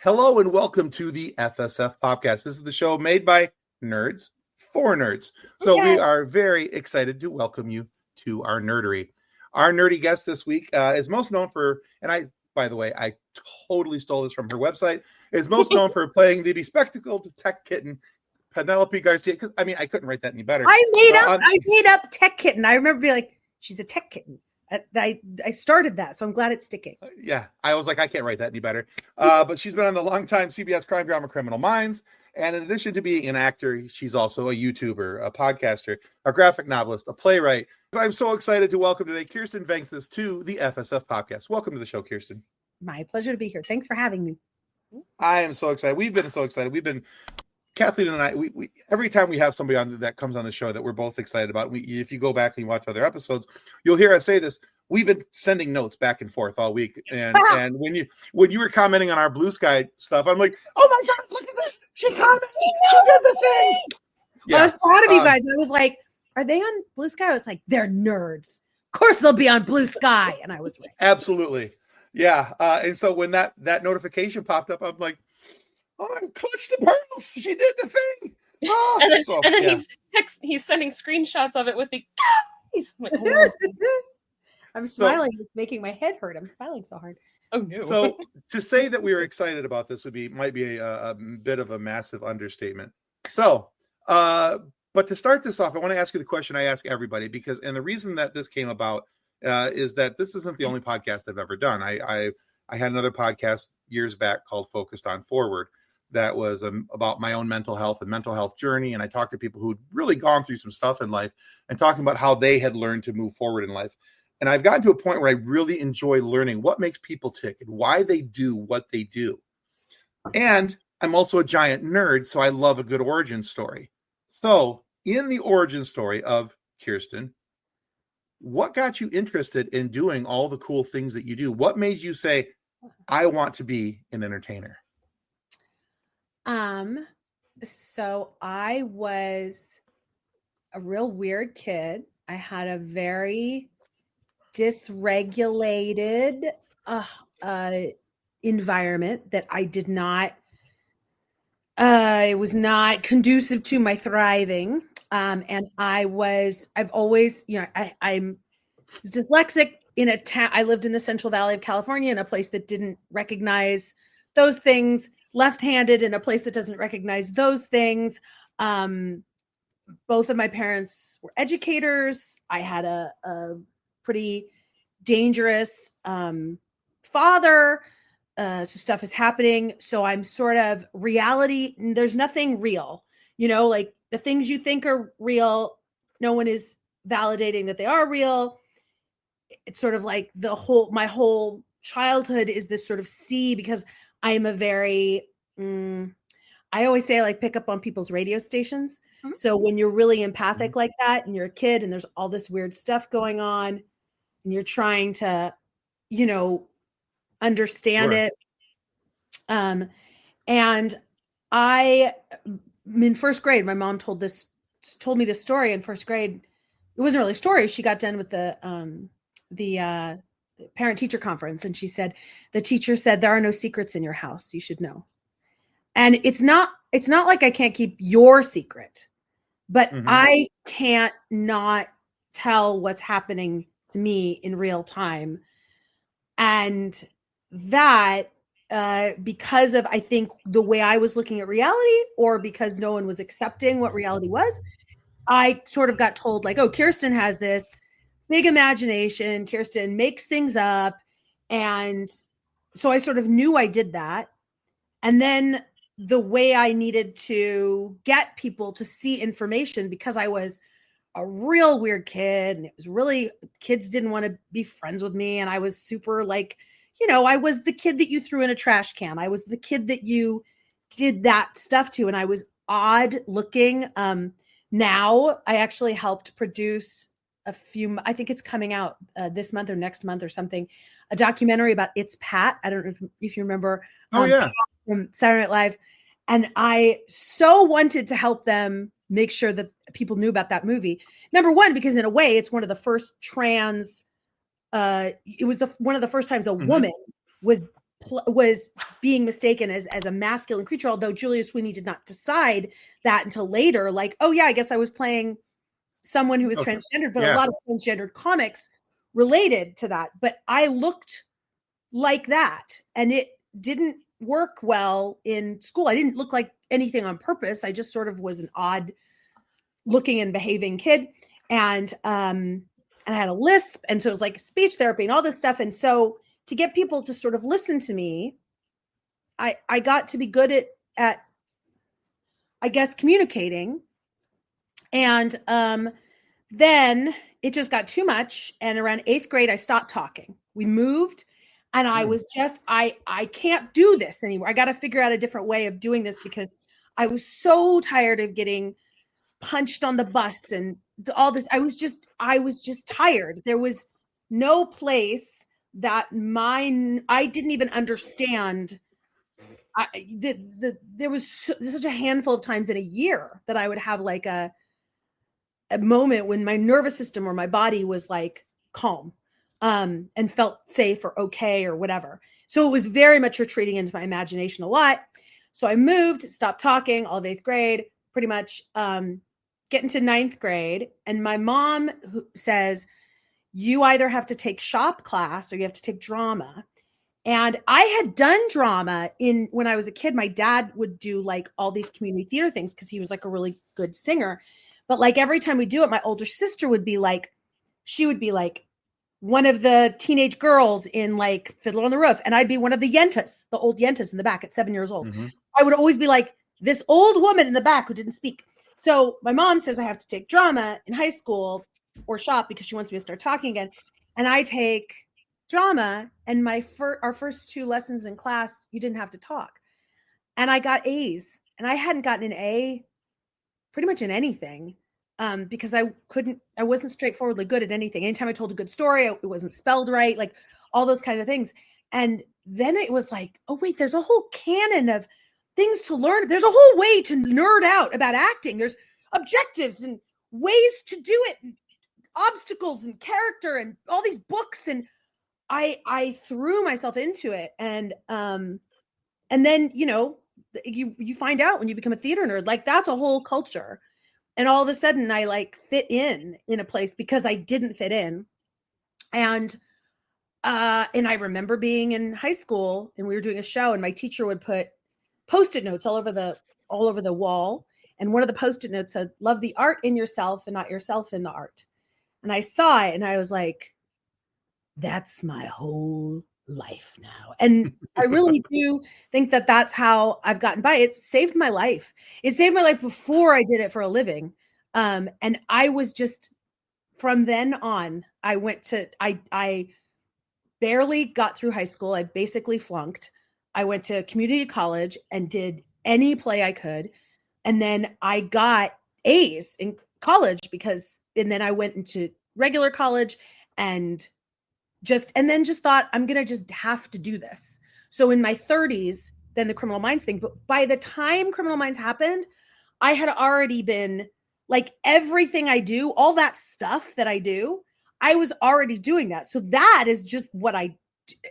Hello and welcome to the FSF Podcast. This is the show made by nerds for nerds. So we are very excited to welcome you to our nerdery. Our nerdy guest this week is most known for, and by the way, I totally stole this from her website, is most known for playing the bespectacled Tech Kitten, Penelope Garcia. I mean, I couldn't write that any better. I made up Tech Kitten. I remember being like, she's a Tech Kitten. I started that, so I'm glad it's sticking. Yeah, I was like, I can't write that any better. But she's been on the longtime CBS crime drama Criminal Minds. And in addition to being an actor, she's also a YouTuber, a podcaster, a graphic novelist, a playwright. I'm so excited to welcome today Kirsten Vangsness to the FSF Podcast. Welcome to the show, Kirsten. My pleasure to be here. Thanks for having me. I am so excited. We've been so excited. Kathleen and I, we every time we have somebody on that comes on the show that we're both excited about, if you go back and you watch other episodes, you'll hear us say this. We've been sending notes back and forth all week, and when you were commenting on our BlueSky stuff, I'm like, oh my god, look at this! She commented. She did the thing. Yeah. I was proud of you guys. I was like, are they on BlueSky? I was like, they're nerds. Of course they'll be on BlueSky, and I was right. Absolutely, yeah. And so when that notification popped up, I'm like, oh, I clutched the pearls. She did the thing. Oh. And then he's sending screenshots of it with the guys. Like, oh. I'm smiling. It's making my head hurt. I'm smiling so hard. Oh no. So to say that we were excited about this might be a bit of a massive understatement. So, but to start this off, I want to ask you the question I ask everybody, and the reason that this came about is that this isn't the only podcast I've ever done. I had another podcast years back called Focused on Forward that was about my own mental health and mental health journey. And I talked to people who'd really gone through some stuff in life and talking about how they had learned to move forward in life. And I've gotten to a point where I really enjoy learning what makes people tick and why they do what they do. And I'm also a giant nerd, so I love a good origin story. So in the origin story of Kirsten, what got you interested in doing all the cool things that you do? What made you say, I want to be an entertainer? So I was a real weird kid. I had a very dysregulated environment that I did not, it was not conducive to my thriving. And I've always, I'm dyslexic in a town. I lived in the Central Valley of California in a place that didn't recognize those things, left-handed in a place that doesn't recognize those things. Both of my parents were educators. I had a pretty dangerous father. So stuff is happening. So I'm sort of reality. There's nothing real, like the things you think are real. No one is validating that they are real. It's sort of like my whole childhood is this sort of sea, because I'm a very, I always say I like pick up on people's radio stations. Mm-hmm. So when you're really empathic like that and you're a kid and there's all this weird stuff going on and you're trying to, understand it. And in first grade, my mom told me this story in first grade. It wasn't really a story. She got done with the parent teacher conference. And she said, the teacher said, there are no secrets in your house. You should know. And it's not like I can't keep your secret, but I can't not tell what's happening to me in real time. And that, because of, I think, the way I was looking at reality, or because no one was accepting what reality was, I sort of got told like, oh, Kirsten has this big imagination. Kirsten makes things up. And so I sort of knew I did that. And then the way I needed to get people to see information, because I was a real weird kid and it was really, kids didn't want to be friends with me. And I was super like, I was the kid that you threw in a trash can. I was the kid that you did that stuff to. And I was odd looking. Now I actually helped produce I think it's coming out this month or next month or something, a documentary about It's Pat. I don't know if you remember. From Saturday Night Live. And I so wanted to help them make sure that people knew about that movie. Number one, because in a way it's one of the first trans, it was one of the first times a woman was was being mistaken as a masculine creature, although Julia Sweeney did not decide that until later. Like, oh yeah, I guess I was playing someone who was transgendered, but a lot of transgendered comics related to that. But I looked like that, and it didn't work well in school. I didn't look like anything on purpose. I just sort of was an odd looking and behaving kid. And I had a lisp. And so it was like speech therapy and all this stuff. And so to get people to sort of listen to me, I got to be good at I guess, communicating. And then it just got too much. And around 8th grade, I stopped talking. We moved. And I was just, I can't do this anymore. I got to figure out a different way of doing this because I was so tired of getting punched on the bus and all this. I was just tired. There was no place that I didn't even understand. There was such a handful of times in a year that I would have like a moment when my nervous system or my body was like calm. And felt safe or okay or whatever. So it was very much retreating into my imagination a lot. So I moved, stopped talking all of 8th grade, pretty much getting to 9th grade. And my mom says, you either have to take shop class or you have to take drama. And I had done drama when I was a kid. My dad would do like all these community theater things because he was like a really good singer. But like every time we do it, my older sister would be like, one of the teenage girls in like Fiddler on the Roof. And I'd be one of the yentas, the old yentas in the back at 7 years old. Mm-hmm. I would always be like this old woman in the back who didn't speak. So my mom says I have to take drama in high school or shop because she wants me to start talking again. And I take drama, and our first 2 lessons in class, you didn't have to talk. And I got A's, and I hadn't gotten an A pretty much in anything. Because I wasn't straightforwardly good at anything. Anytime I told a good story, it wasn't spelled right, like all those kinds of things. And then it was like, oh wait, there's a whole canon of things to learn. There's a whole way to nerd out about acting. There's objectives and ways to do it, and obstacles and character and all these books. And I threw myself into it. And then, you find out when you become a theater nerd, like that's a whole culture. And all of a sudden I like fit in a place because I didn't fit in. And I remember being in high school and we were doing a show and my teacher would put Post-it notes all over the wall. And one of the Post-it notes said, love the art in yourself and not yourself in the art. And I saw it and I was like, that's my whole life now. And I really do think that that's how I've gotten by. It saved my life. It saved my life before I did it for a living. And I was just, from then on, I barely got through high school. I basically flunked. I went to community college and did any play I could. And then I got A's in college and then I went into regular college and then just thought, I'm going to just have to do this. So in my 30s, then the Criminal Minds thing. But by the time Criminal Minds happened, I had already been like everything I do, all that stuff that I do, I was already doing that. So that is just what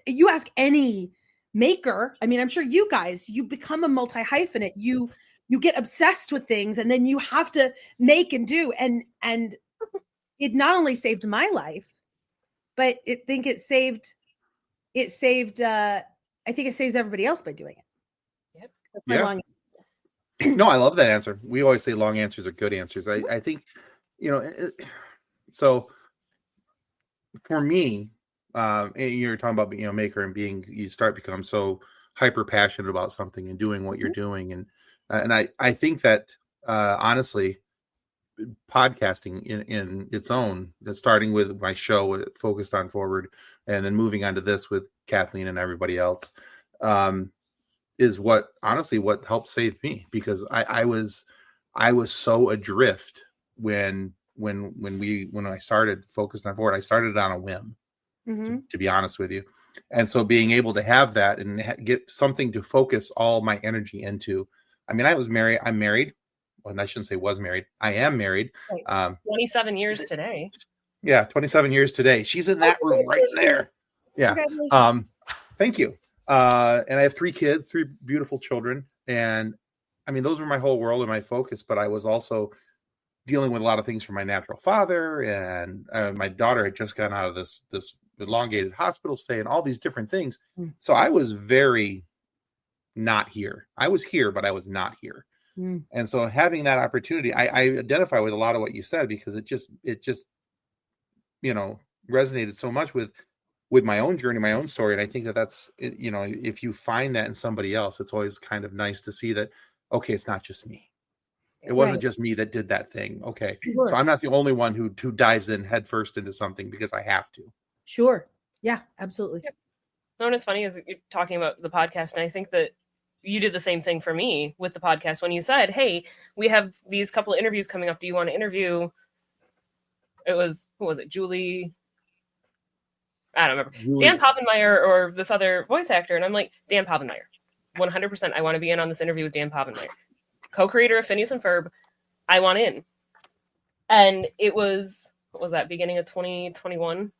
you ask any maker. I mean, I'm sure you guys, you become a multi-hyphenate. You get obsessed with things and then you have to make and do. And it not only saved my life, but I think it saves everybody else by doing it. Yep. That's my long answer. No, I love that answer. We always say long answers are good answers. I think, so for me, you're talking about, maker and you start become so hyper passionate about something and doing what you're doing. And I think that, honestly, podcasting in its own, starting with my show Focused on Forward and then moving on to this with Kathleen and everybody else, is what helped save me, because I was so adrift when I started Focused on Forward. I started on a whim, to be honest with you. And so being able to have that and get something to focus all my energy into. I mean, I'm married. Well, I shouldn't say was married. I am married. 27 years today. Yeah, 27 years today. She's in that room right there. Yeah. Thank you. And I have 3 kids, 3 beautiful children. And I mean, those were my whole world and my focus, but I was also dealing with a lot of things from my natural father, and my daughter had just gotten out of this elongated hospital stay and all these different things. So I was very not here. I was here, but I was not here. And so having that opportunity, I identify with a lot of what you said, because it just resonated so much with my own journey, my own story. And I think that's, if you find that in somebody else, it's always kind of nice to see that, okay, it's not just me. It wasn't just me that did that thing. Okay. Sure. So I'm not the only one who dives in headfirst into something because I have to. Sure. Yeah, absolutely. Yeah. No, and it's funny is you're talking about the podcast, and I think that you did the same thing for me with the podcast when you said, hey, we have these couple of interviews coming up. Do you want to interview? It was, who was it? Julie. I don't remember. Dan Povenmire or this other voice actor. And I'm like, Dan Povenmire, 100%. I want to be in on this interview with Dan Povenmire, co-creator of Phineas and Ferb. I want in. And it was, what was that, beginning of 2021?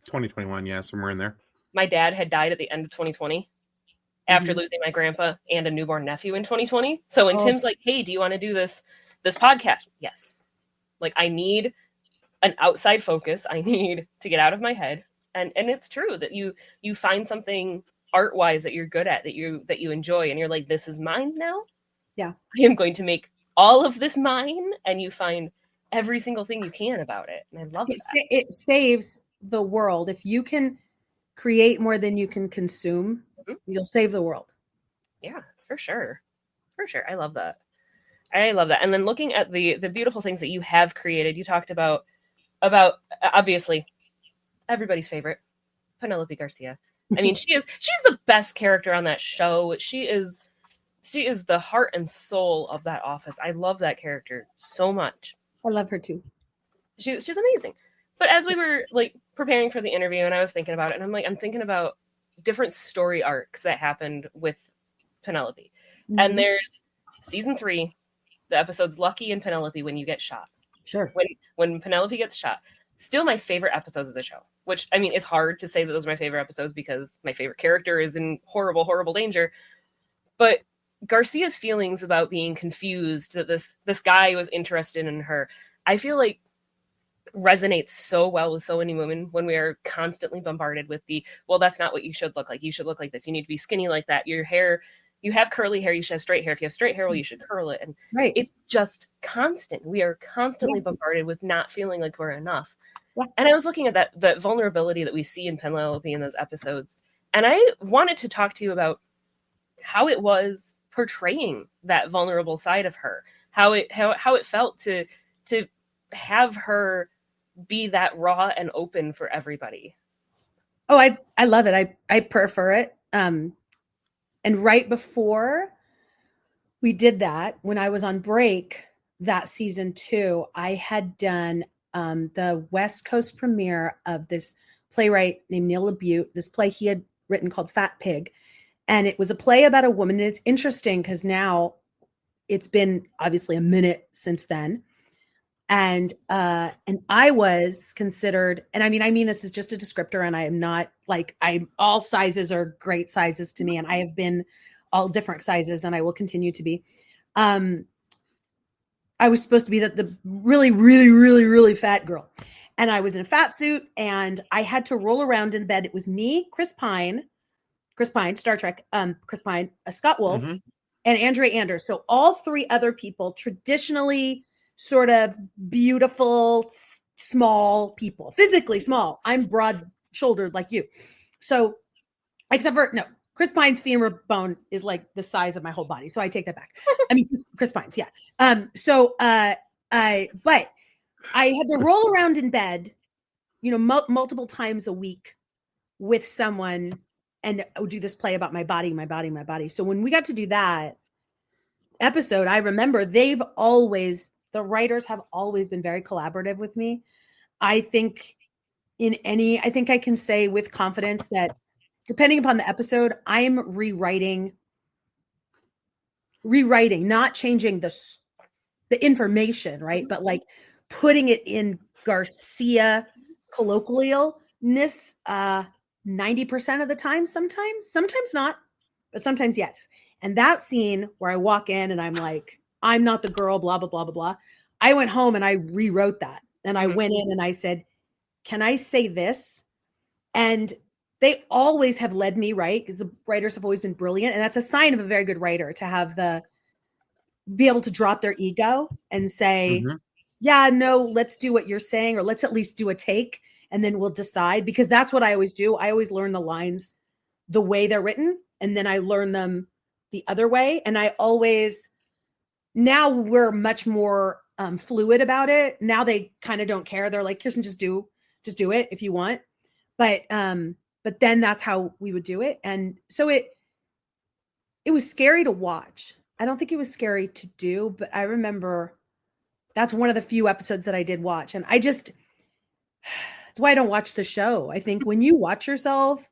2021, yeah, somewhere in there. My dad had died at the end of 2020 after losing my grandpa and a newborn nephew in 2020. So when Tim's like, hey, do you want to do this podcast? Yes. Like, I need an outside focus. I need to get out of my head. And it's true that you find something art-wise that you're good at, that you enjoy, and you're like, this is mine now. Yeah. I am going to make all of this mine, and you find every single thing you can about it. And I love that. It saves the world. If you can create more than you can consume, you'll save the world. Yeah, for sure. For sure. I love that. And then looking at the beautiful things that you have created, you talked about obviously everybody's favorite, Penelope Garcia. I mean, she's the best character on that show. She is the heart and soul of that office. I love that character so much. I love her too. She's amazing. But as we were like preparing for the interview, and I was thinking about it, and I'm thinking about different story arcs that happened with Penelope. And there's season 3, the episode's Lucky and Penelope when you get shot. Sure. When Penelope gets shot. Still my favorite episodes of the show, which, I mean, it's hard to say that those are my favorite episodes because my favorite character is in horrible, horrible danger. But Garcia's feelings about being confused that this guy was interested in her, I feel like resonates so well with so many women when we are constantly bombarded with well, that's not what you should look like. You should look like this. You need to be skinny like that. Your hair, you have curly hair, you should have straight hair. If you have straight hair, well, you should curl it. And it's just constant. We are constantly bombarded with not feeling like we're enough. Yeah. And I was looking at that vulnerability that we see in Penelope in those episodes. And I wanted to talk to you about how it was portraying that vulnerable side of her, how it felt to have her be that raw and open for everybody. Oh, I love it. I prefer it. And right before we did that, when I was on break that season 2, I had done the West Coast premiere of this playwright named Neil LaBute, this play he had written called Fat Pig. And it was a play about a woman. And it's interesting because now it's been obviously a minute since then. And I was considered, and I mean, this is just a descriptor, and I am not like, all sizes are great sizes to me. And I have been all different sizes, and I will continue to be. I was supposed to be the really, really, really, really fat girl. And I was in a fat suit, and I had to roll around in bed. It was me, Chris Pine, Star Trek, Chris Pine, Scott Wolf, and Andre Anders. So all 3 other people, traditionally sort of beautiful, small people, physically small. I'm broad-shouldered like you. So, except for, no, Chris Pine's femur bone is like the size of my whole body. So I take that back. I mean, Chris Pine's, yeah. But I had to roll around in bed, multiple times a week with someone, and I would do this play about my body. So when we got to do that episode, I remember the writers have always been very collaborative with me. I think I can say with confidence that depending upon the episode, I'm rewriting, not changing the information, right? But like putting it in Garcia colloquialness, 90% of the time, sometimes not, but sometimes yes. And that scene where I walk in and I'm like, I'm not the girl, blah, blah, blah, blah, blah. I went home and I rewrote that. And I went in and I said, can I say this? And they always have led me right, because the writers have always been brilliant. And that's a sign of a very good writer, to have be able to drop their ego and say, yeah, no, let's do what you're saying, or let's at least do a take and then we'll decide. Because that's what I always do. I always learn the lines the way they're written, and then I learn them the other way. And now we're much more fluid about it. Now they kind of don't care. They're like, Kirsten, just do it if you want. But then that's how we would do it. And so it was scary to watch. I don't think it was scary to do, but I remember that's one of the few episodes that I did watch. And that's why I don't watch the show. I think when you watch yourself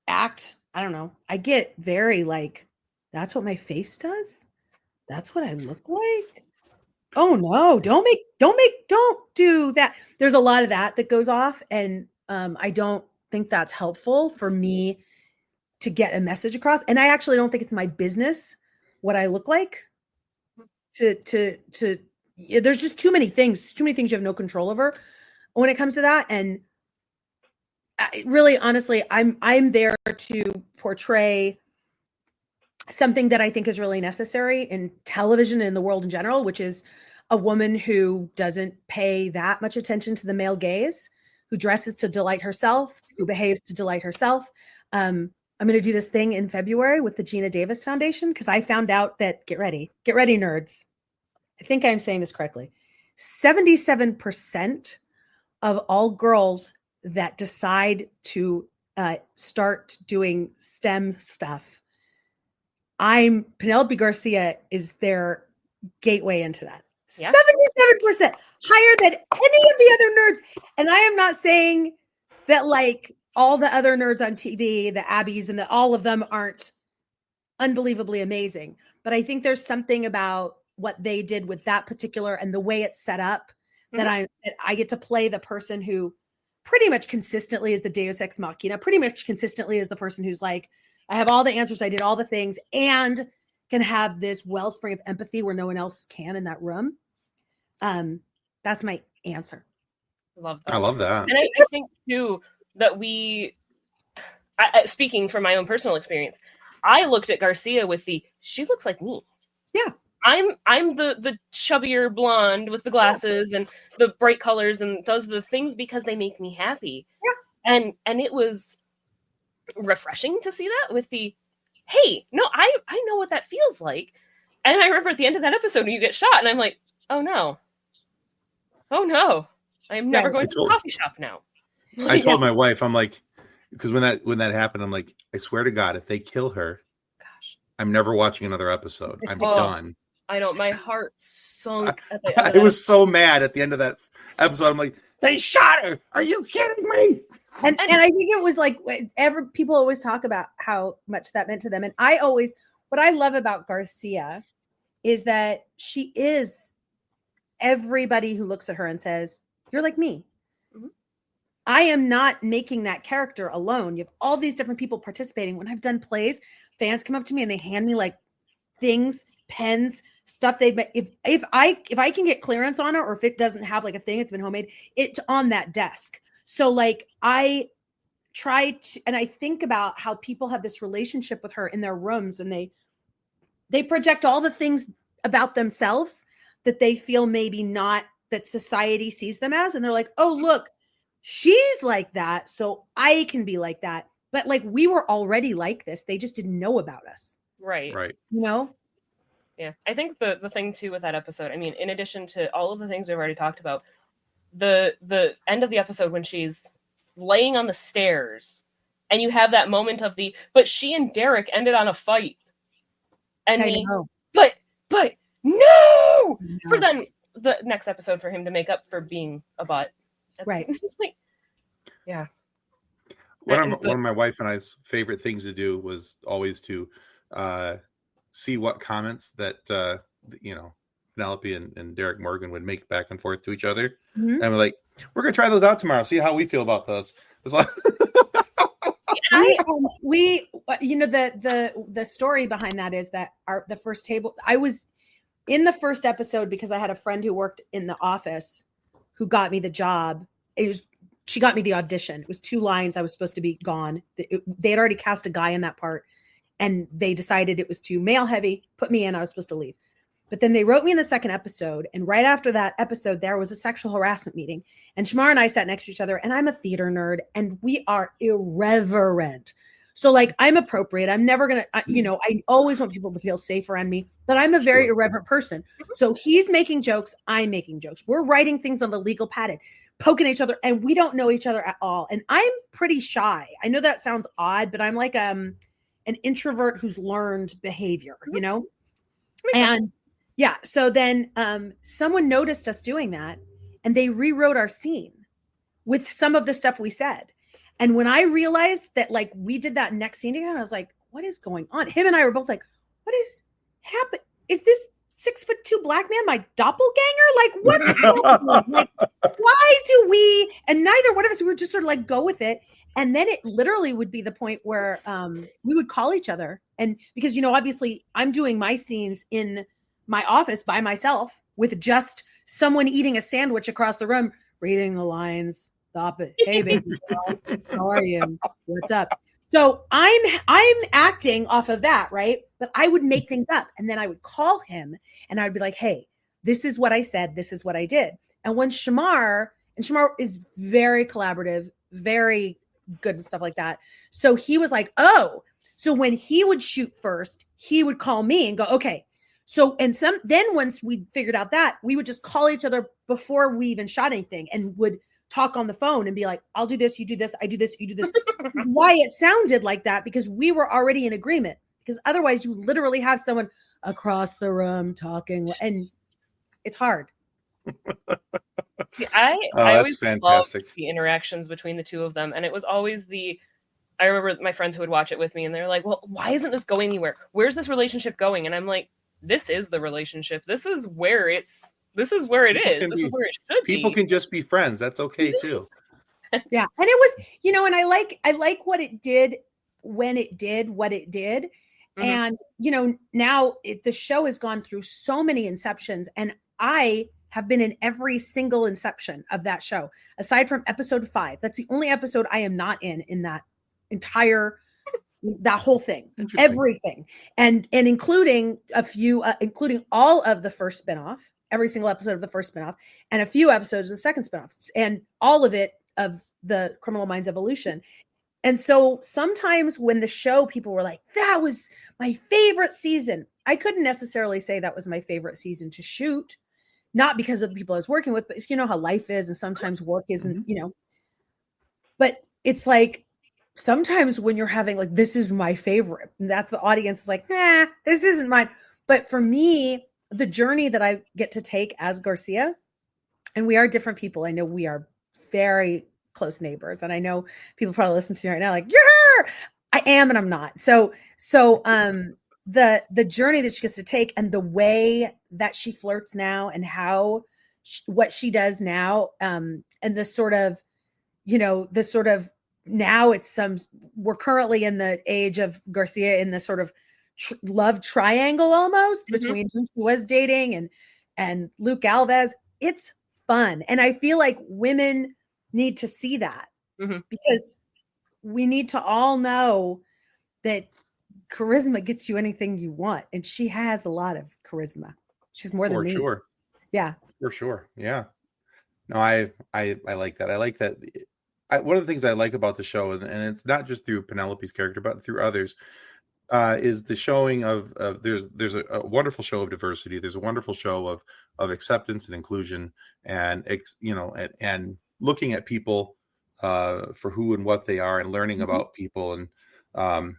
act, I don't know, I get very like, that's what my face does? That's what I look like? Oh no, don't do that. There's a lot of that goes off. And I don't think that's helpful for me to get a message across. And I actually don't think it's my business what I look like. There's just too many things you have no control over when it comes to that. And really, honestly, I'm there to portray something that I think is really necessary in television and in the world in general, which is a woman who doesn't pay that much attention to the male gaze, who dresses to delight herself, who behaves to delight herself. I'm going to do this thing in February with the Gina Davis Foundation, because I found out that, get ready, nerds. I think I'm saying this correctly. 77% of all girls that decide to start doing STEM stuff, Penelope Garcia is their gateway into that. Yeah. 77% higher than any of the other nerds. And I am not saying that like all the other nerds on TV, the Abbeys and all of them aren't unbelievably amazing. But I think there's something about what they did with that particular and the way it's set up that I get to play the person who pretty much consistently is the Deus Ex Machina, pretty much consistently is the person who's like, I have all the answers, I did all the things, and can have this wellspring of empathy where no one else can in that room. That's my answer. I love that. And I think too that speaking from my own personal experience, I looked at Garcia with she looks like me. Yeah. I'm the chubbier blonde with the glasses and the bright colors and does the things because they make me happy. Yeah. And it was refreshing to see that with hey, no, I know what that feels like. And I remember at the end of that episode when you get shot and I'm like, oh no, I'm never going to the coffee shop now. I told my wife, I'm like, because when that happened, I'm like, I swear to God, if they kill her, gosh, I'm never watching another episode. I'm done. I know, my heart sunk at the end. I was so mad at the end of that episode. I'm like, they shot her. Are you kidding me? And I think it was like people always talk about how much that meant to them. And what I love about Garcia is that she is everybody who looks at her and says, you're like me. Mm-hmm. I am not making that character alone. You have all these different people participating. When I've done plays, fans come up to me and they hand me like things, pens, stuff they've made. If I can get clearance on it, or if it doesn't have like a thing, it's been homemade, it's on that desk. So like I try to, and I think about how people have this relationship with her in their rooms, and they project all the things about themselves that they feel maybe not that society sees them as. And they're like, oh, look, she's like that, so I can be like that. But like, we were already like this. They just didn't know about us. Right. You know? Yeah. I think the thing too with that episode, I mean, in addition to all of the things we've already talked about, the end of the episode when she's laying on the stairs and you have that moment of but she and Derek ended on a fight. And but no! For then the next episode for him to make up for being a butt. Right. It's like, yeah. One of my wife and I's favorite things to do was always to see what comments that Penelope and Derek Morgan would make back and forth to each other. Mhm. And we're like, we're gonna try those out tomorrow, see how we feel about those. It's like we the story behind that is that the first table, I was in the first episode because I had a friend who worked in the office who got me the job. She got me the audition. It was 2 lines. I was supposed to be gone. They had already cast a guy in that part, and they decided it was too male heavy, put me in. I was supposed to leave. But then they wrote me in the second episode. And right after that episode, there was a sexual harassment meeting. And Shemar and I sat next to each other, and I'm a theater nerd, and we are irreverent. So like, I'm appropriate. I'm never going to, I always want people to feel safe around me, but I'm a very irreverent person. So he's making jokes. I'm making jokes. We're writing things on the legal padded, poking each other, and we don't know each other at all. And I'm pretty shy. I know that sounds odd, but I'm like an introvert who's learned behavior, And yeah. So then someone noticed us doing that, and they rewrote our scene with some of the stuff we said. And when I realized that, like, we did that next scene again, I was like, what is going on? Him and I were both like, what is happening? Is this 6'2" black man my doppelganger? Like, what's happening? Like, why do we? And neither one of us, we would just sort of like go with it. And then it literally would be the point where we would call each other. And because, obviously I'm doing my scenes in my office by myself with just someone eating a sandwich across the room, reading the lines. Stop it. Hey, baby. How are you? What's up? So I'm acting off of that, right? But I would make things up, and then I would call him, and I'd be like, hey, this is what I said. This is what I did. And when Shemar is very collaborative, very good and stuff like that. So he was like, oh, so when he would shoot first, he would call me and go, okay. So, then once we figured out that, we would just call each other before we even shot anything and would talk on the phone and be like, I'll do this, you do this, I do this, you do this. Why it sounded like that, because we were already in agreement, because otherwise you literally have someone across the room talking, and it's hard. I always loved fantastic. the interactions between the two of them. And it was always I remember my friends who would watch it with me, and they're like, well, why isn't this going anywhere? Where's this relationship going? And I'm like, this is the relationship. This is where it is. This is where it should be. People can just be friends. That's okay too. Yeah. And it was, and I like what it did when it did what it did. Mm-hmm. And, now the show has gone through so many inceptions, and I have been in every single inception of that show, aside from episode 5. That's the only episode I am not in that entire, that whole thing, everything. And including a few, including all of the first spinoff, every single episode of the first spinoff, and a few episodes of the second spinoff, and all of it of the Criminal Minds Evolution. And so sometimes when the show, people were like, that was my favorite season. I couldn't necessarily say that was my favorite season to shoot, not because of the people I was working with, but it's, how life is. And sometimes work isn't, but it's like, sometimes when you're having like, this is my favorite, and that's the audience is like, nah, this isn't mine. But for me, the journey that I get to take as Garcia, and we are different people. I know we are very close neighbors, and I know people probably listen to me right now like, yeah, I am, and I'm not. So the journey that she gets to take, and the way that she flirts now, and what she does now, and the sort of now it's we're currently in the age of Garcia in the sort of love triangle almost between who she was dating and Luke Alves. It's fun. And I feel like women need to see that, because we need to all know that charisma gets you anything you want. And she has a lot of charisma. She's more than me. For sure. Yeah. For sure. Yeah. No, I like that. I like that. One of the things I like about the show, and it's not just through Penelope's character, but through others, is the showing of there's a wonderful show of diversity. There's a wonderful show of acceptance and inclusion, and and looking at people for who and what they are, and learning about people, and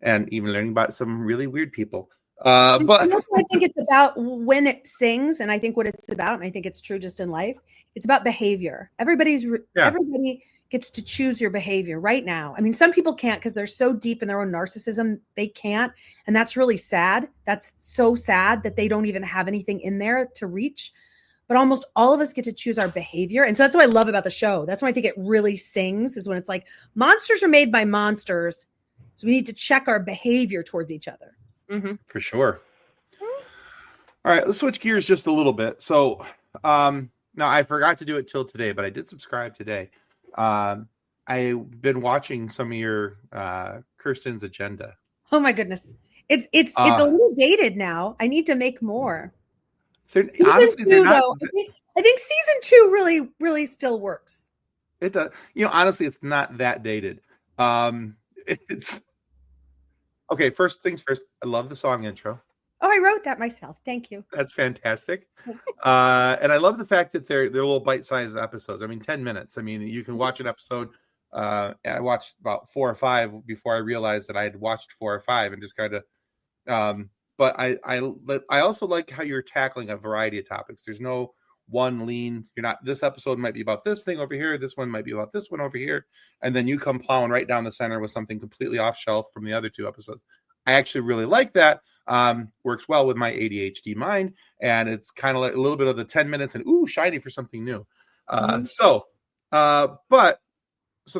and even learning about some really weird people. But I think it's about when it sings, and I think what it's about, and I think it's true just in life, it's about behavior. Everybody gets to choose your behavior right now. I mean, some people can't because they're so deep in their own narcissism, they can't. And that's really sad. That's so sad that they don't even have anything in there to reach. But almost all of us get to choose our behavior. And so that's what I love about the show. That's why I think it really sings, is when it's like monsters are made by monsters. So we need to check our behavior towards each other. Mm-hmm. For sure. All right, let's switch gears just a little bit. So now I forgot to do it till today, but I did subscribe today. I've been watching some of your Kirsten's Agenda. Oh my goodness. It's a little dated now. I need to make more. Season 2, though. I think season 2 really, really still works. It does. Honestly, it's not that dated. It's okay. First things first. I love the song intro. Oh, I wrote that myself. Thank you. That's fantastic. And I love the fact that they're little bite-sized episodes. I mean, 10 minutes. I mean, you can watch an episode. I watched about 4 or 5 before I realized that I had watched 4 or 5 and just kind of. But I also like how you're tackling a variety of topics. There's no one lean. You're not. This episode might be about this thing over here. This one might be about this one over here, and then you come plowing right down the center with something completely off shelf from the other 2 episodes. I actually really like that. Works well with my ADHD mind, and it's kind of like a little bit of the 10 minutes and shiny for something new. So the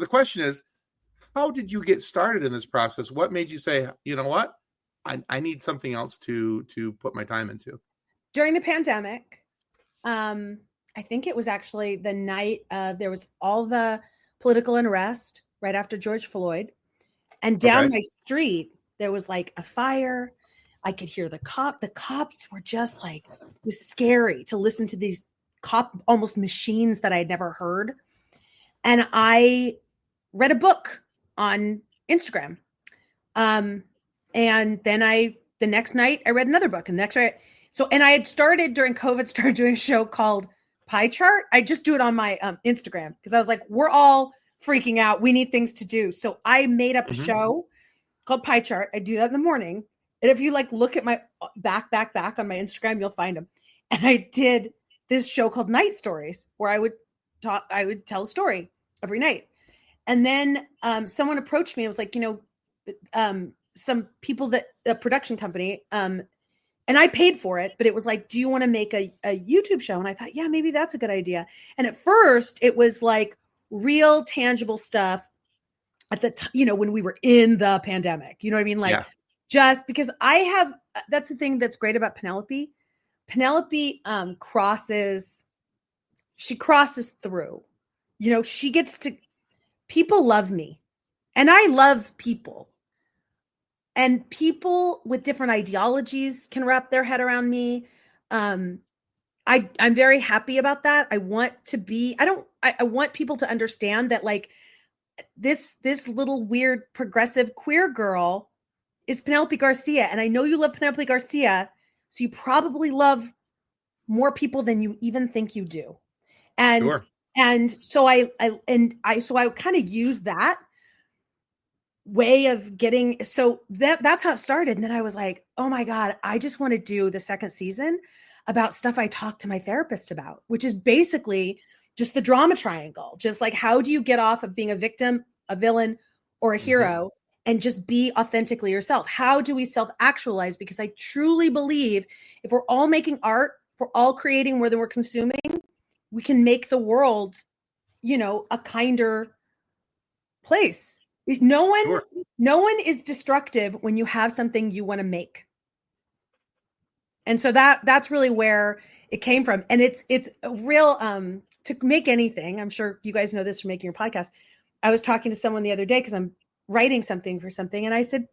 question is, how did you get started in this process? What made you say, you know what, I need something else to put my time into? During the pandemic, I think it was actually the night of, there was all the political unrest right after George Floyd, and down my street, there was like a fire. I could hear the cops were just like, it was scary to listen to these cop almost machines that I had never heard. And I read a book on Instagram. And then the next night I read another book, and the next night. And I had started during COVID, doing a show called Pie Chart. I just do it on my Instagram because I was like, we're all freaking out. We need things to do. So I made up a show called Pie Chart. I do that in the morning. And if you look at my back on my Instagram, you'll find them. And I did this show called Night Stories, where I would tell a story every night. And then someone approached me and was like, some people a production company, and I paid for it, but it was like, do you want to make a YouTube show? And I thought, yeah, maybe that's a good idea. And at first it was like real tangible stuff at the when we were in the pandemic, you know what I mean? Just because that's the thing that's great about Penelope. Penelope crosses through, she gets to, people love me and I love people, and people with different ideologies can wrap their head around me. I'm very happy about that. I want people to understand that this little weird progressive queer girl is Penelope Garcia. And I know you love Penelope Garcia, so you probably love more people than you even think you do. And sure. And so I kind of use that way of getting, so that's how it started. And then I was like, oh my God, I just want to do the second season about stuff I talked to my therapist about, which is basically just the drama triangle. Just like, how do you get off of being a victim, a villain, or a hero, and just be authentically yourself? How do we self-actualize? Because I truly believe if we're all making art, if we're all creating more than we're consuming, we can make the world, a kinder place. No one is destructive when you have something you want to make. And so that's really where it came from. And it's a real, to make anything, I'm sure you guys know this from making your podcast. I was talking to someone the other day because I'm writing something for something. And I said,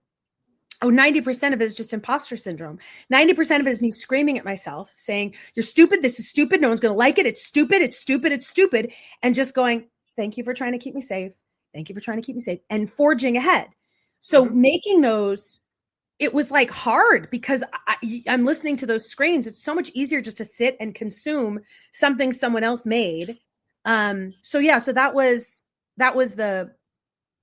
90% of it is just imposter syndrome. 90% of it is me screaming at myself saying, you're stupid. This is stupid. No one's going to like it. It's stupid. It's stupid. It's stupid. And just going, thank you for trying to keep me safe. Thank you for trying to keep me safe, and forging ahead. So making those, it was hard because I'm listening to those screens. It's so much easier just to sit and consume something someone else made. So that was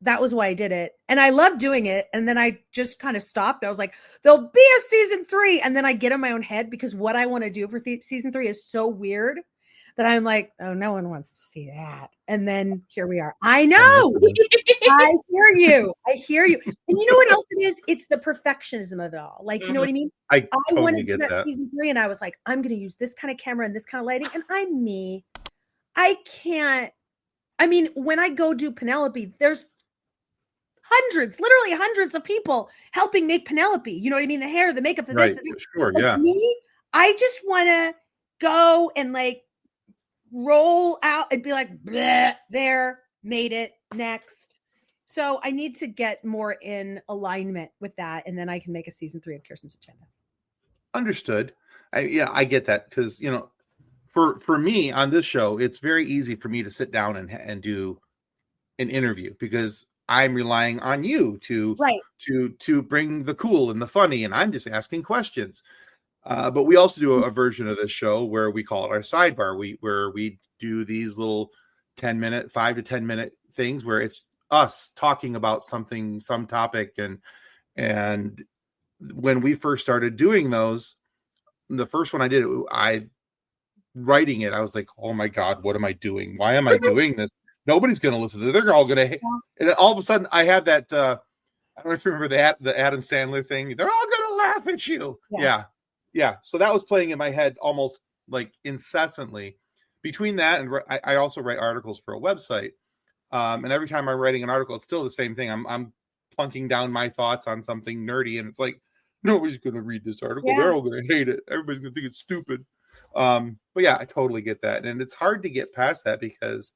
why I did it. And I loved doing it. And then I just kind of stopped. I was like, there'll be a season 3. And then I get in my own head because what I want to do for season 3 is so weird that I'm like, oh, no one wants to see that. And then here we are. I know. I hear you. I hear you. And you know what else it is? It's the perfectionism of it all. Like, you know what I mean? I totally wanted to get do that. season 3, and I was like, I'm going to use this kind of camera and this kind of lighting. And I'm me. I can't. I mean, when I go do Penelope, there's literally hundreds of people helping make Penelope. You know what I mean? The hair, the makeup, the Right. this. Sure. But Yeah. me, I just want to go and like roll out and be like, there, made it, next. So I need to get more in alignment with that. And then I can make a season 3 of Kirsten's Agenda. Understood. I get that because, for me on this show, it's very easy for me to sit down and do an interview because I'm relying on you to bring the cool and the funny, and I'm just asking questions. But we also do a version of this show where we call it our sidebar, where we do these little 5 to 10 minute things where it's us talking about some topic. And when we first started doing those, the first one I did, writing it, I was like, oh my God, what am I doing? Why am I doing this? Nobody's going to listen to it. They're all going to hate. And all of a sudden I have that, I don't know if you remember the Adam Sandler thing. They're all going to laugh at you. Yes. Yeah. So that was playing in my head almost like incessantly. Between that and I also write articles for a website. And every time I'm writing an article, it's still the same thing. I'm plunking down my thoughts on something nerdy, and it's like, nobody's going to read this article. They're all going to hate it. Everybody's going to think it's stupid. But yeah, I totally get that. And it's hard to get past that because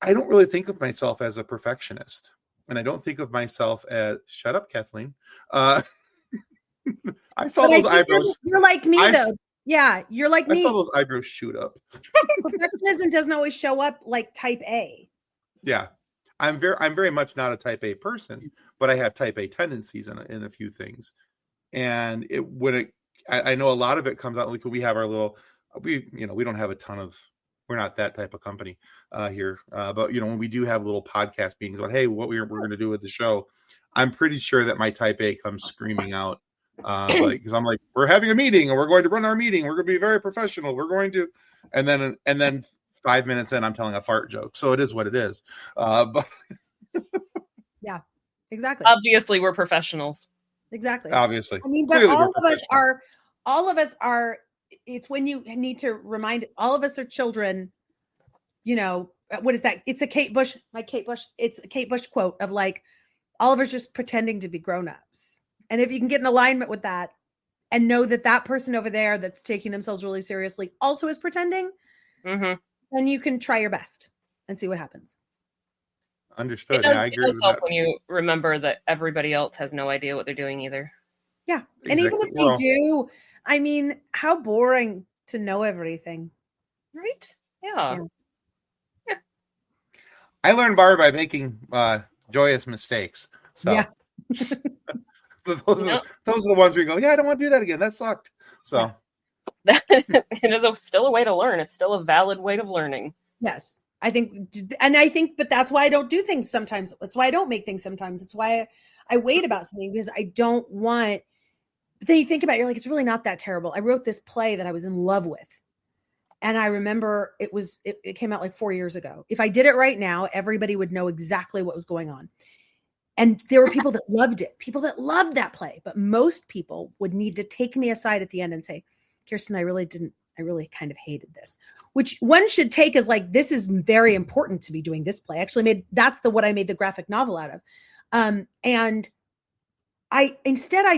I don't really think of myself as a perfectionist. And I don't think of myself as, shut up, Kathleen. I saw those eyebrows. You're like me, though. Yeah, you're like me. I saw those eyebrows shoot up. Perfectionism doesn't always show up like type A. Yeah. I'm very much not a type A person, but I have type A tendencies in a few things. And I know a lot of it comes out like we have our little, we don't have a ton of, we're not that type of company here. But when we do have little podcast meetings about, hey, what we're going to do with the show, I'm pretty sure that my type A comes screaming out. Because I'm like, we're having a meeting and we're going to run our meeting. We're going to be very professional. We're going to, and then 5 minutes in, I'm telling a fart joke. So it is what it is. But yeah, exactly. Obviously, we're professionals. Exactly. Obviously. I mean, but all of us are, it's when you need to remind, all of us are children, what is that? It's a Kate Bush it's a Kate Bush quote of like, all of us just pretending to be grown-ups. And if you can get in alignment with that and know that that person over there that's taking themselves really seriously also is pretending, then you can try your best and see what happens. Understood. It does help when you remember that everybody else has no idea what they're doing either. Yeah. Exactly. And even if they do, I mean, how boring to know everything. Right? Yeah. I learned bar by making joyous mistakes. So yeah. those are the ones where you go, yeah, I don't want to do that again. That sucked. So it is still a way to learn. It's still a valid way of learning. Yes. I think, but that's why I don't do things sometimes. That's why I don't make things sometimes. It's why I wait about something, because I don't want, but then you think about it, you're like, it's really not that terrible. I wrote this play that I was in love with. And I remember it came out like 4 years ago. If I did it right now, everybody would know exactly what was going on. And there were people that loved it, people that loved that play. But most people would need to take me aside at the end and say, Kirsten, I really kind of hated this, which one should take as like, this is very important to be doing this play. Actually that's what I made the graphic novel out of. And I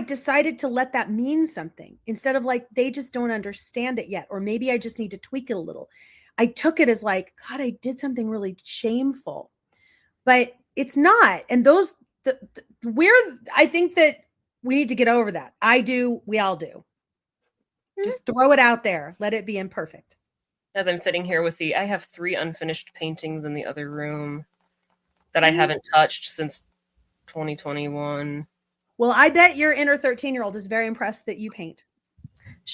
decided to let that mean something instead of like, they just don't understand it yet. Or maybe I just need to tweak it a little. I took it as like, God, I did something really shameful, but it's not. And I think that we need to get over that. We all do. Just throw it out there. Let it be imperfect. As I'm sitting here I have 3 unfinished paintings in the other room that I haven't touched since 2021. Well, I bet your inner 13-year-old is very impressed that you paint.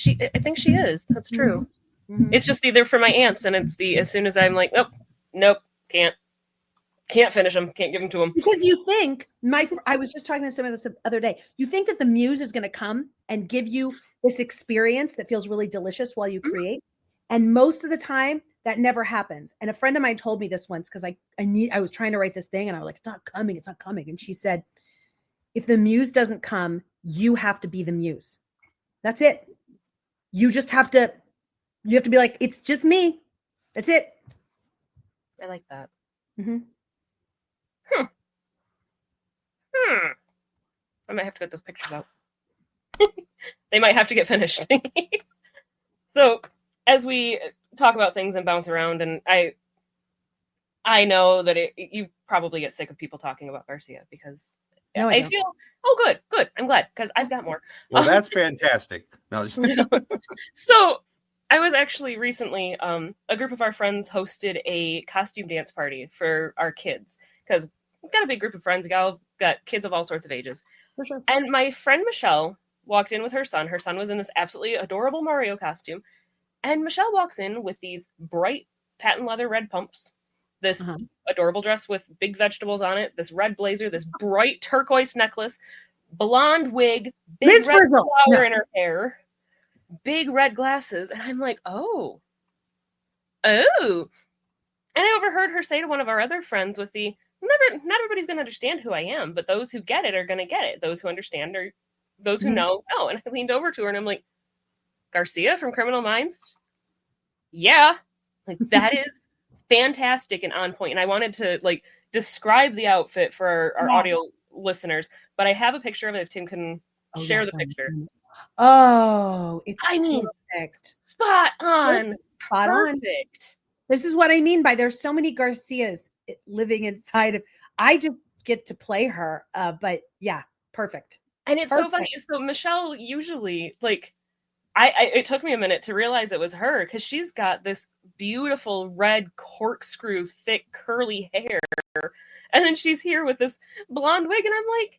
I think she is. That's true. Mm-hmm. It's just either for my aunts, and it's as soon as I'm like, nope, can't finish them, can't give them to them. Because you think, I was just talking to someone this the other day, you think that the muse is going to come and give you this experience that feels really delicious while you create. And most of the time that never happens. And a friend of mine told me this once, because I was trying to write this thing and I was like, it's not coming. And she said, if the muse doesn't come, you have to be the muse. That's it. You have to be like, it's just me. That's it. I like that. Mm-hmm. I might have to get those pictures out. They might have to get finished. So as we talk about things and bounce around, and I know that you probably get sick of people talking about Garcia, because No, I feel, oh, good. I'm glad, because I've got more. Well, that's fantastic. No, So I was actually recently, a group of our friends hosted a costume dance party for our kids, because we've got a big group of friends, got kids of all sorts of ages. For sure. And my friend Michelle walked in with her son. Her son was in this absolutely adorable Mario costume. And Michelle walks in with these bright patent leather red pumps, this adorable dress with big vegetables on it, this red blazer, this bright turquoise necklace, blonde wig, big Miss red Frizzle. flower in her hair, big red glasses. And I'm like, oh. And I overheard her say to one of our other friends with the, not everybody's going to understand who I am, but those who get it are going to get it. Those who understand are those who know. And I leaned over to her and I'm like, Garcia from Criminal Minds? Yeah. Like, that is fantastic and on point. And I wanted to like describe the outfit for our audio listeners, but I have a picture of it if Tim can share the picture. Oh, it's perfect. Spot on. Spot Perfect. On. This is what I mean by there's so many Garcias living inside of. I just get to play her, but yeah, perfect. And it's so funny. So Michelle usually like, it took me a minute to realize it was her, because she's got this beautiful red corkscrew, thick curly hair, and then she's here with this blonde wig, and I'm like,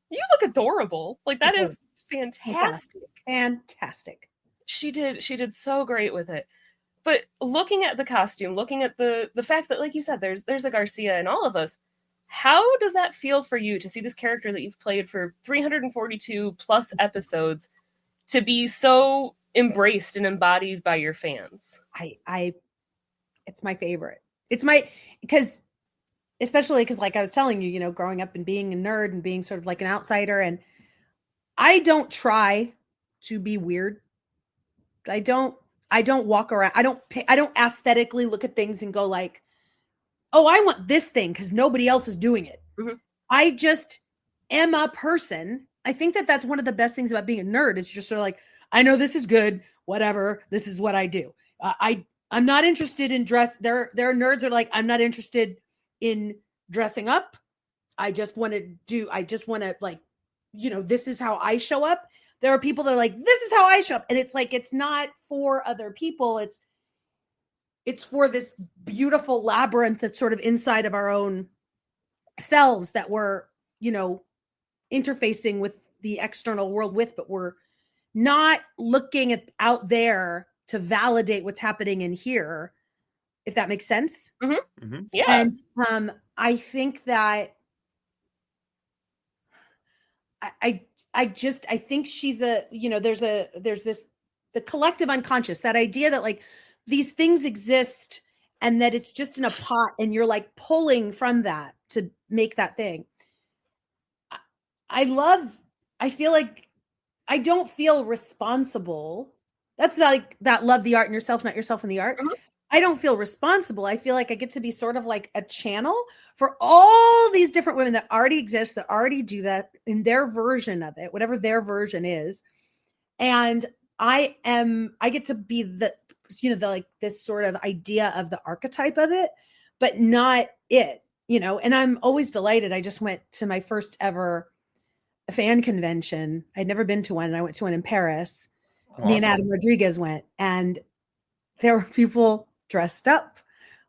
you look adorable. Like, that is fantastic. Fantastic. She did so great with it. But looking at the costume, looking at the fact that, like you said, there's a Garcia in all of us, how does that feel for you to see this character that you've played for 342 plus episodes to be so embraced and embodied by your fans? It's my favorite. Especially because like I was telling you, growing up and being a nerd and being sort of like an outsider, and I don't try to be weird. I don't walk around. I don't aesthetically look at things and go like, oh, I want this thing because nobody else is doing it. Mm-hmm. I just am a person. I think that that's one of the best things about being a nerd is just sort of like, I know this is good, whatever. This is what I do. I'm not interested in dress. There are nerds who are like, I'm not interested in dressing up. I just want to like, this is how I show up. There are people that are like, this is how I show up. And it's like, it's not for other people. It's for this beautiful labyrinth that's sort of inside of our own selves that we're, interfacing with the external world with, but we're not looking out there to validate what's happening in here, if that makes sense. Mm-hmm. Mm-hmm. Yeah. And I think that I think she's there's the collective unconscious, that idea that like these things exist and that it's just in a pot and you're like pulling from that to make that thing. I feel like I don't feel responsible. That's like that love the art in yourself, not yourself in the art. Mm-hmm. I don't feel responsible. I feel like I get to be sort of like a channel for all these different women that already exist, that already do that in their version of it, whatever their version is. And I get to be the like this sort of idea of the archetype of it, but not it, and I'm always delighted. I just went to my first ever fan convention. I'd never been to one, and I went to one in Paris. Awesome. Me and Adam Rodriguez went, and there were people dressed up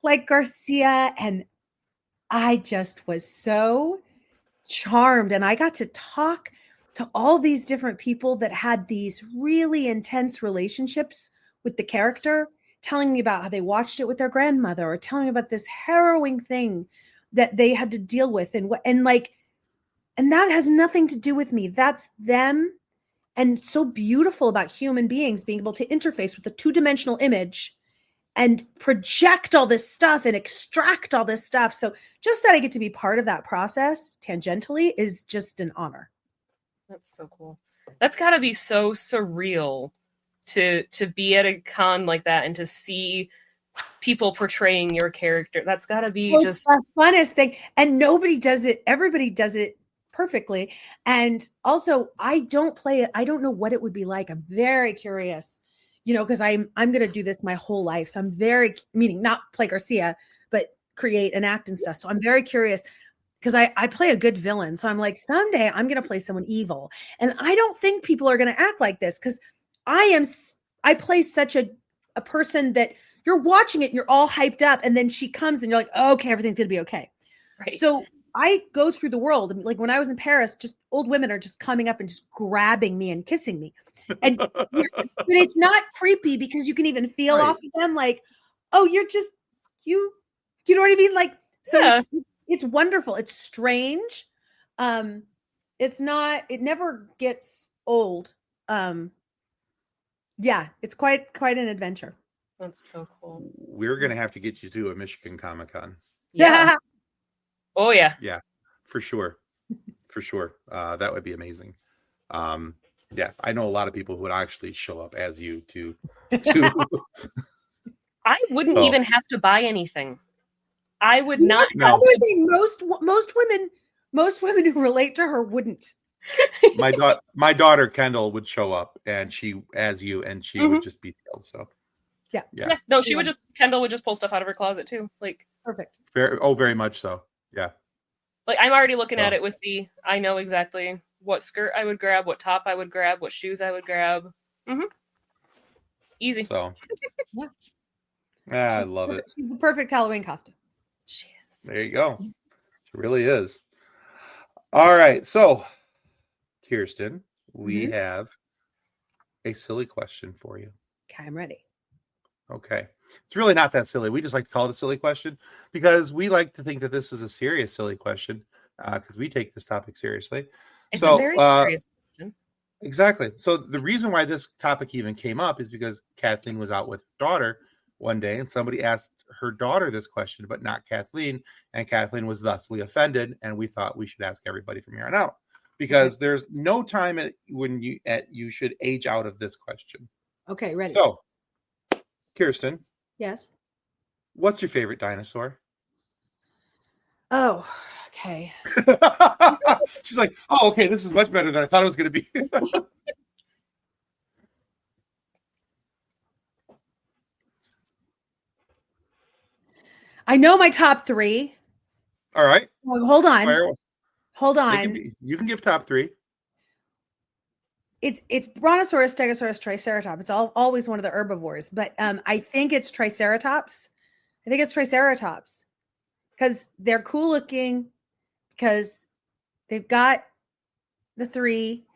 like Garcia, and I just was so charmed. And I got to talk to all these different people that had these really intense relationships with the character, telling me about how they watched it with their grandmother, or telling me about this harrowing thing that they had to deal with, and that has nothing to do with me. That's them. and so beautiful about human beings being able to interface with a two-dimensional image and project all this stuff and extract all this stuff. So just that I get to be part of that process tangentially is just an honor. That's so cool. That's got to be so surreal to be at a con like that and to see people portraying your character. That's got to be just the funnest thing. And nobody does it. Everybody does it perfectly. And also, I don't play it. I don't know what it would be like. I'm very curious, because I'm going to do this my whole life. So I'm meaning not play Garcia, but create and act and stuff. So I'm very curious because I play a good villain. So I'm like, someday I'm going to play someone evil. And I don't think people are going to act like this because I play such a person that you're watching it and you're all hyped up. And then she comes and you're like, oh, okay, everything's going to be okay. right. So I go through the world. And like when I was in Paris, just old women are just coming up and just grabbing me and kissing me. And but it's not creepy because you can even feel off of them like, oh, you're just, you know what I mean? Like, so Yeah. it's wonderful. It's strange. It never gets old. Yeah, it's quite an adventure. That's so cool. We're going to have to get you to a Michigan Comic-Con. Yeah. Oh yeah. Yeah, for sure. For sure. That would be amazing. Yeah, I know a lot of people who would actually show up as you to I wouldn't even have to buy anything. I would not. That's the other thing. Most women who relate to her wouldn't. My daughter Kendall would show up and she would just be thrilled. So yeah. No, Kendall would just pull stuff out of her closet too. Like perfect. Very much so. Yeah. Like I'm already looking at it with I know exactly what skirt I would grab, what top I would grab, what shoes I would grab. Easy. So yeah. I love it. She's the perfect Halloween costume. She is. There you go. She really is. All right. So Kirsten, we have a silly question for you. Okay, I'm ready. Okay. It's really not that silly. We just like to call it a silly question because we like to think that this is a serious, silly question because we take this topic seriously. It's a very serious question. Exactly. So the reason why this topic even came up is because Kathleen was out with her daughter one day and somebody asked her daughter this question, but not Kathleen. And Kathleen was thusly offended. And we thought we should ask everybody from here on out because there's no time when you should age out of this question. Okay, ready. So, Kirsten. Yes. What's your favorite dinosaur? Oh, okay. She's like, oh, okay, this is much better than I thought it was going to be. I know my top three. All right. Well, hold on. Hold on. You can give top three. It's Brontosaurus, Stegosaurus, Triceratops. It's always one of the herbivores, but I think it's Triceratops. I think it's Triceratops because they're cool looking, because they've got the three,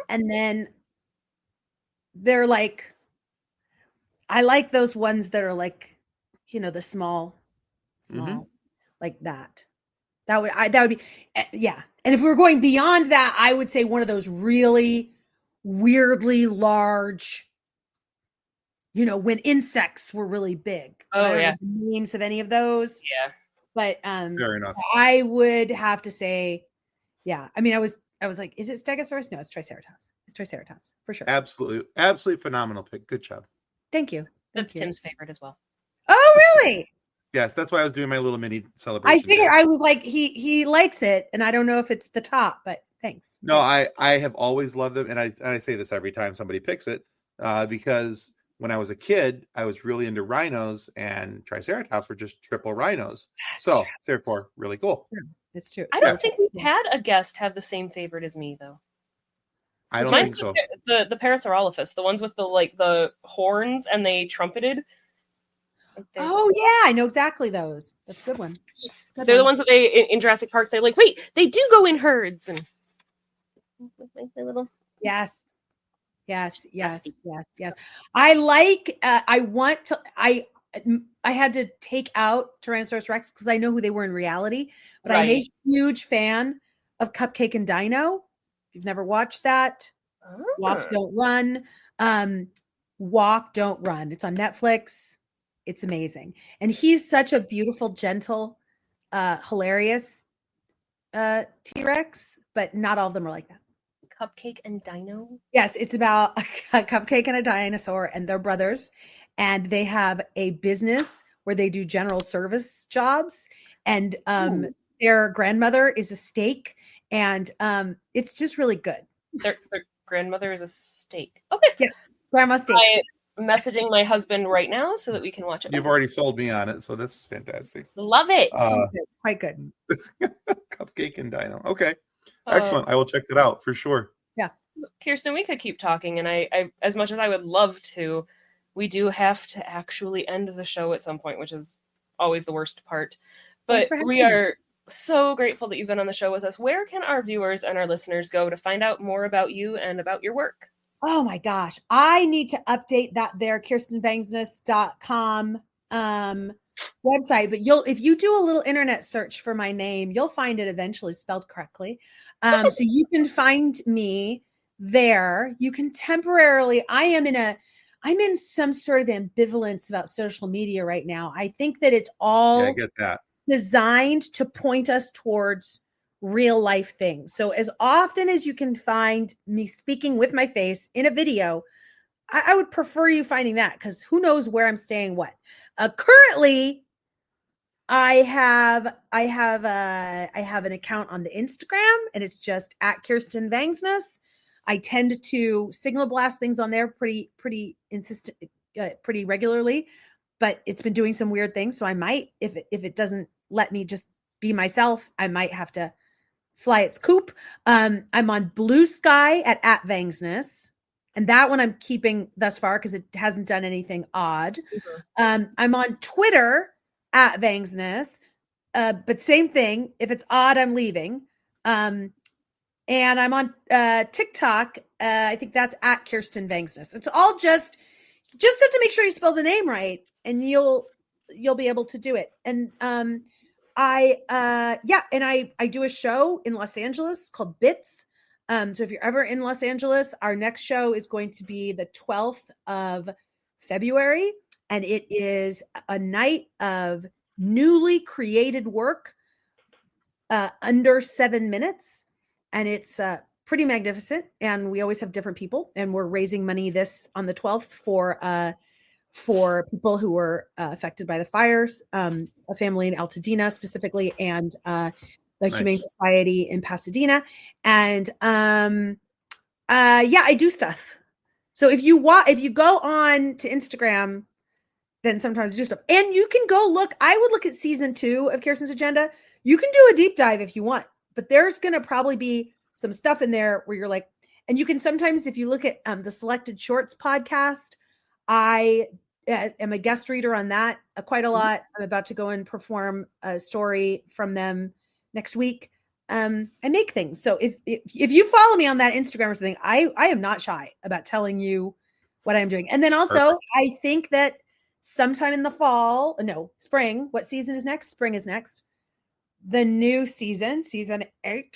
and then they're like, I like those ones that are like, the small, like that. That would be, yeah. And if we were going beyond that, I would say one of those really weirdly large, when insects were really big. Oh, yeah. The names of any of those. Yeah. But fair enough. I would have to say, yeah. I mean, I was like, is it Stegosaurus? No, it's Triceratops. It's Triceratops for sure. Absolutely phenomenal pick. Good job. Thank you. That's Tim's favorite as well. Oh, really? Yes, that's why I was doing my little mini celebration. I figured I was like, he likes it, and I don't know if it's the top, but thanks. No, I have always loved them, and I say this every time somebody picks it, because when I was a kid, I was really into rhinos, and Triceratops were just triple rhinos. So therefore, really cool. It's true. I don't think we've had a guest have the same favorite as me, though. I don't think so. The Parasaurolophus, the ones with the horns and they trumpeted. Oh yeah, I know exactly those. That's a good one. They're the ones that they in Jurassic Park. They're like, wait, they do go in herds and little. Yes. I like. I had to take out Tyrannosaurus Rex because I know who they were in reality, but I'm a huge fan of Cupcake and Dino. If you've never watched that, Walk, Don't Run. Walk, Don't Run. It's on Netflix. It's amazing. And he's such a beautiful, gentle, hilarious T-Rex, but not all of them are like that. Cupcake and Dino? Yes, it's about a cupcake and a dinosaur, and they're brothers, and they have a business where they do general service jobs, and their grandmother is a steak, and it's just really good. Their grandmother is a steak. Okay. Yeah, grandma steak. I'm messaging my husband right now so that we can watch it. You've already sold me on it, so that's fantastic. Love it. Quite good. Cupcake and Dino. Okay. Excellent. I will check that out for sure. Yeah. Kirsten, we could keep talking, and I as much as I would love to, we do have to actually end the show at some point, which is always the worst part. But we are so grateful that you've been on the show with us. Where can our viewers and our listeners go to find out more about you and about your work? Oh my gosh. I need to update that there, KirstenVangsness.com website. But if you do a little internet search for my name, you'll find it eventually spelled correctly. So you can find me there. You can temporarily, I'm in some sort of ambivalence about social media right now. I think that it's all I get that. designed to point us towards real life things. So as often as you can find me speaking with my face in a video, I would prefer you finding that, because who knows where I'm staying what. Currently, I have an account on the Instagram, and it's just at Kirsten Vangsness. I tend to signal blast things on there pretty insistent, pretty regularly, but it's been doing some weird things. So I might, if it doesn't let me just be myself, I might have to fly its coop. I'm on BlueSky at Vangsness, and that one I'm keeping thus far because it hasn't done anything odd. Mm-hmm. I'm on Twitter at Vangsness, but same thing. If it's odd, I'm leaving. And I'm on TikTok. I think that's at Kirsten Vangsness. It's all just have to make sure you spell the name right, and you'll be able to do it. And I do a show in Los Angeles called Bits. So if you're ever in Los Angeles, our next show is going to be the 12th of February, and it is a night of newly created work under 7 minutes, and it's pretty magnificent. And we always have different people, and we're raising money on the 12th for people who were affected by the fires, a family in Altadena specifically, and the Humane Society in Pasadena. And I do stuff. So if you go on to Instagram, then sometimes I do stuff. And you can go look. I would look at season 2 of Kirsten's Agenda. You can do a deep dive if you want, but there's going to probably be some stuff in there where you're like, and you can sometimes, if you look at the Selected Shorts podcast, I am a guest reader on that quite a lot. I'm about to go and perform a story from them next week. I make things. So if you follow me on that Instagram or something, I am not shy about telling you what I'm doing. And then also, perfect. I think that sometime in the spring, what season is next? Spring is next. The new season 18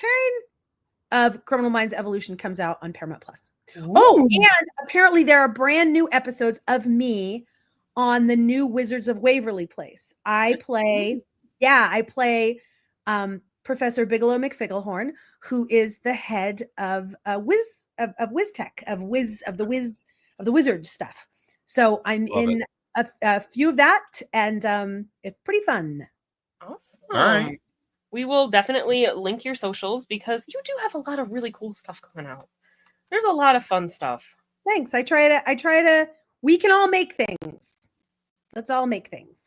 of Criminal Minds Evolution comes out on Paramount Plus. Ooh. Oh, and apparently there are brand new episodes of me on the new Wizards of Waverly Place. I play Professor Bigelow McFigglehorn, who is the head of WizTech, of the wizard stuff. So I'm in a few of that, and it's pretty fun. Awesome. All right. We will definitely link your socials, because you do have a lot of really cool stuff coming out. There's a lot of fun stuff. Thanks. I try to, we can all make things. Let's all make things.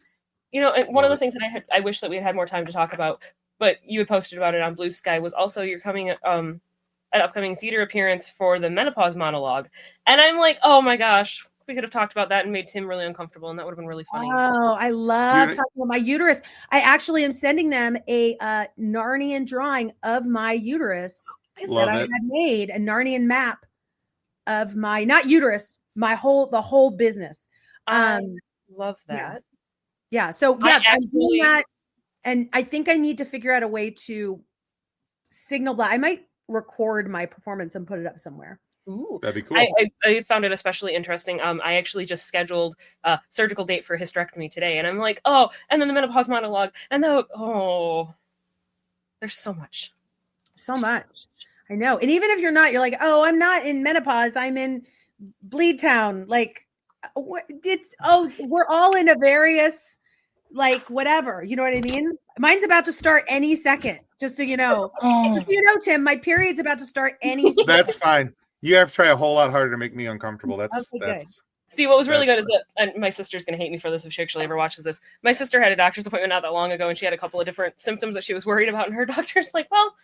You know, one of the things that I wish that we had more time to talk about, but you had posted about it on BlueSky, was also you're coming, an upcoming theater appearance for the Menopause Monologue. And I'm like, oh my gosh, we could have talked about that and made Tim really uncomfortable, and that would have been really funny. Oh, I love talking about my uterus. I actually am sending them a Narnian drawing of my uterus that I had made, a Narnian map of my, not uterus, the whole business. Love that. Yeah. So I'm doing that, and I think I need to figure out a way to signal that. I might record my performance and put it up somewhere. Ooh. That'd be cool. I found it especially interesting. I actually just scheduled a surgical date for hysterectomy today, and I'm like, oh, and then the menopause monologue, and there's so much. So much. I know. And even if you're not, you're like, oh, I'm not in menopause. I'm in Bleed Town. Like, we're all in a various, like, whatever. You know what I mean? Mine's about to start any second, just so you know. Just so you know, Tim, my period's about to start any second. That's fine. You have to try a whole lot harder to make me uncomfortable. That's good. See, what was really good is that, and my sister's going to hate me for this if she actually ever watches this. My sister had a doctor's appointment not that long ago, and she had a couple of different symptoms that she was worried about. And her doctor's like, well,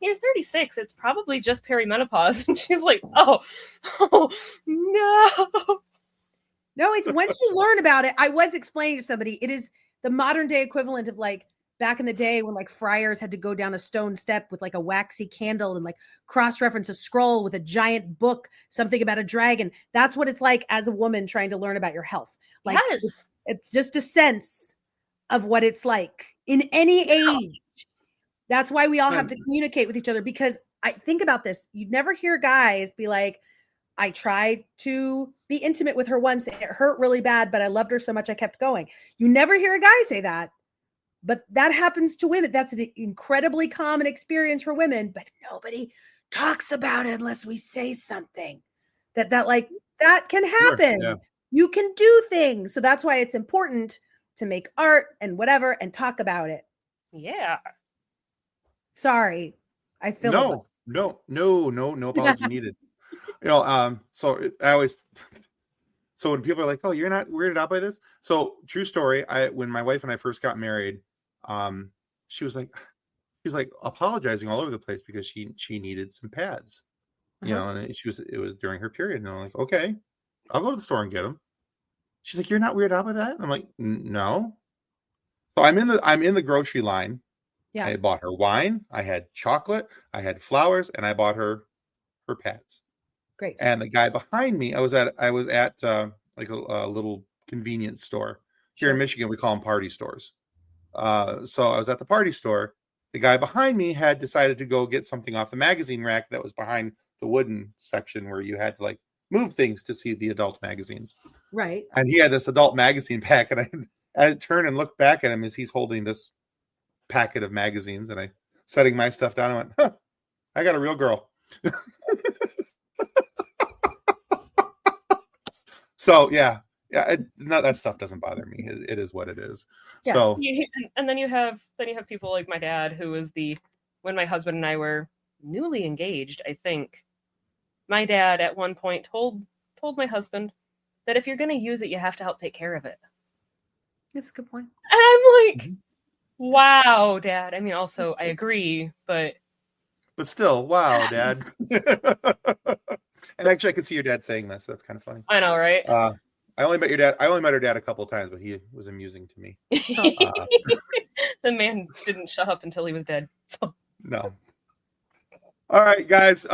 you're 36. It's probably just perimenopause. And she's like, oh no. No, it's once you learn about it. I was explaining to somebody, it is the modern day equivalent of like back in the day when like friars had to go down a stone step with like a waxy candle and like cross-reference a scroll with a giant book, something about a dragon. That's what it's like as a woman trying to learn about your health. Like yes. it's just a sense of what it's like in any age. That's why we all have to communicate with each other, because I think about this. You'd never hear guys be like, I tried to be intimate with her once. It hurt really bad, but I loved her so much I kept going. You never hear a guy say that. But that happens to women. That's an incredibly common experience for women, but nobody talks about it unless we say something that can happen. Sure, yeah. You can do things. So that's why it's important to make art and whatever and talk about it. Yeah. Sorry. I feel no apology needed. So when people are like, oh, you're not weirded out by this. So true story. When my wife and I first got married, she was like apologizing all over the place because she needed some pads, and it was during her period. And I'm like, okay, I'll go to the store and get them. She's like, you're not weirded out by that? And I'm like, no. So I'm in the grocery line. Yeah. I bought her wine. I had chocolate. I had flowers, and I bought her pads. Great. And the guy behind me, I was at like a little convenience store here in Michigan. We call them party stores. So I was at the party store. The guy behind me had decided to go get something off the magazine rack that was behind the wooden section where you had to like move things to see the adult magazines. Right. And he had this adult magazine pack, and I had to turn and look back at him as he's holding this packet of magazines, and I setting my stuff down and went, huh, I got a real girl. So yeah, that stuff doesn't bother me. It is what it is. Yeah. So and then you have people like my dad, who was when my husband and I were newly engaged, I think my dad at one point told my husband that if you're going to use it, you have to help take care of it. That's a good point. And I'm like, wow, Dad. I mean, also I agree, but still, wow, Dad. And actually, I could see your dad saying this. So that's kind of funny. I know, right? I only met her dad a couple of times, but he was amusing to me. The man didn't shut up until he was dead. So no. All right, guys.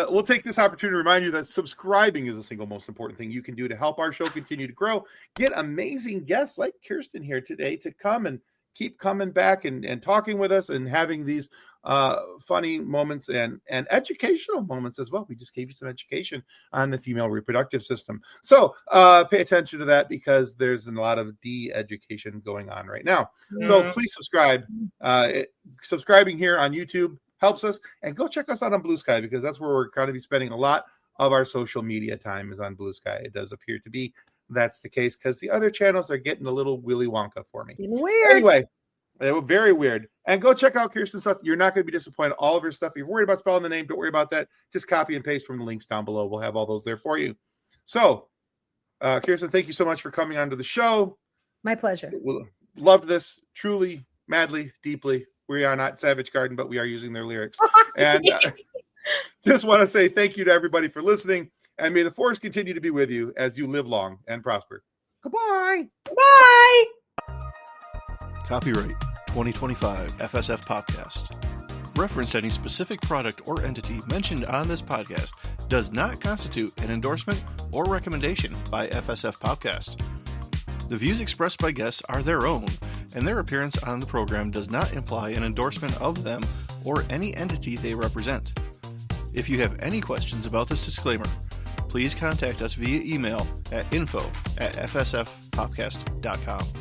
We'll take this opportunity to remind you that subscribing is the single most important thing you can do to help our show continue to grow. Get amazing guests like Kirsten here today to come and keep coming back and talking with us and having these funny moments and educational moments as well. We just gave you some education on the female reproductive system. So pay attention to that, because there's a lot of de-education going on right now. Yeah. So please subscribe. Subscribing here on YouTube helps us. And go check us out on BlueSky, because that's where we're going to be spending a lot of our social media time, is on BlueSky. It does appear to be that's the case, because the other channels are getting a little Willy Wonka for me. Weird. Anyway, they were very weird. And go check out Kirsten's stuff. You're not going to be disappointed. All of her stuff. If you're worried about spelling the name, don't worry about that. Just copy and paste from the links down below. We'll have all those there for you. So, Kirsten, thank you so much for coming onto the show. My pleasure. Loved this truly, madly, deeply. We are not Savage Garden, but we are using their lyrics. And just want to say thank you to everybody for listening. And may the force continue to be with you as you live long and prosper. Goodbye. Bye. Copyright 2025 FSF Podcast. Reference any specific product or entity mentioned on this podcast does not constitute an endorsement or recommendation by FSF Podcast. The views expressed by guests are their own, and their appearance on the program does not imply an endorsement of them or any entity they represent. If you have any questions about this disclaimer, please contact us via email at info@fsfpopcast.com.